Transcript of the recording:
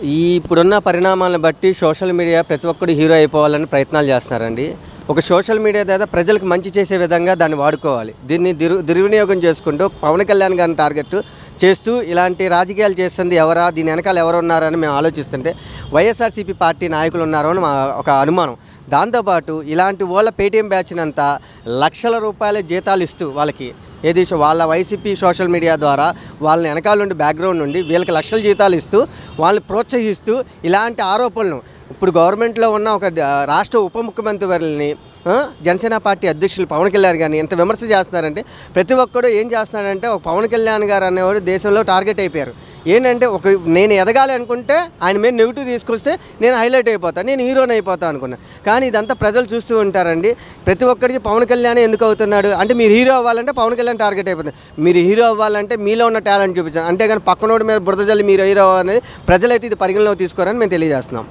ఇప్పుడున్న పరిణామాలను బట్టి సోషల్ మీడియా ప్రతి ఒక్కడు హీరో అయిపోవాలని ప్రయత్నాలు చేస్తున్నారండి. ఒక సోషల్ మీడియా ద్వారా ప్రజలకు మంచి చేసే విధంగా దాన్ని వాడుకోవాలి. దీన్ని దుర్వినియోగం చేసుకుంటూ పవన్ కళ్యాణ్ గారిని టార్గెట్ చేస్తూ ఇలాంటి రాజకీయాలు చేస్తుంది ఎవరా, దీని వెనకాల ఎవరు ఉన్నారని మేము ఆలోచిస్తుంటే వైఎస్ఆర్సీపీ పార్టీ నాయకులు ఉన్నారో అని మా ఒక అనుమానం. దాంతోపాటు ఇలాంటి వాళ్ళ పేటీఎం బ్యాచ్నంతా లక్షల రూపాయల జీతాలు ఇస్తూ వాళ్ళకి వాళ్ళ వైసీపీ సోషల్ మీడియా ద్వారా వాళ్ళని వెనకాల నుండి బ్యాక్గ్రౌండ్ నుండి వీళ్ళకి లక్షల జీతాలు ఇస్తూ వాళ్ళని ప్రోత్సహిస్తూ ఇలాంటి ఆరోపణలను ఇప్పుడు గవర్నమెంట్లో ఉన్న ఒక రాష్ట్ర ఉప ముఖ్యమంత్రి వారిని జనసేన పార్టీ అధ్యక్షులు పవన్ కళ్యాణ్ గారిని ఎంత విమర్శ చేస్తున్నారంటే ప్రతి ఒక్కడు ఏం చేస్తున్నాడంటే ఒక పవన్ కళ్యాణ్ గారు అనేవాడు దేశంలో టార్గెట్ అయిపోయారు. ఏంటంటే నేను ఎదగాలి అనుకుంటే ఆయన మీద నెగిటివ్ తీసుకొస్తే నేను హైలైట్ అయిపోతాను, నేను హీరోని అయిపోతాను అనుకున్నాను. కానీ ఇదంతా ప్రజలు చూస్తూ ఉంటారండి. ప్రతి ఒక్కరికి పవన్ కళ్యాణ్ ఎందుకు అవుతున్నాడు అంటే మీరు హీరో అవ్వాలంటే పవన్ కళ్యాణ్ టార్గెట్ అయిపోతుంది. మీరు హీరో అవ్వాలంటే మీలో ఉన్న టాలెంట్ చూపించాను, అంతేగాని పక్కనోడి మీద బురద జల్లి మీరు హీరో అనేది ప్రజలైతే ఇది పరిగణలోకి తీసుకోరని మేము తెలియజేస్తున్నాం.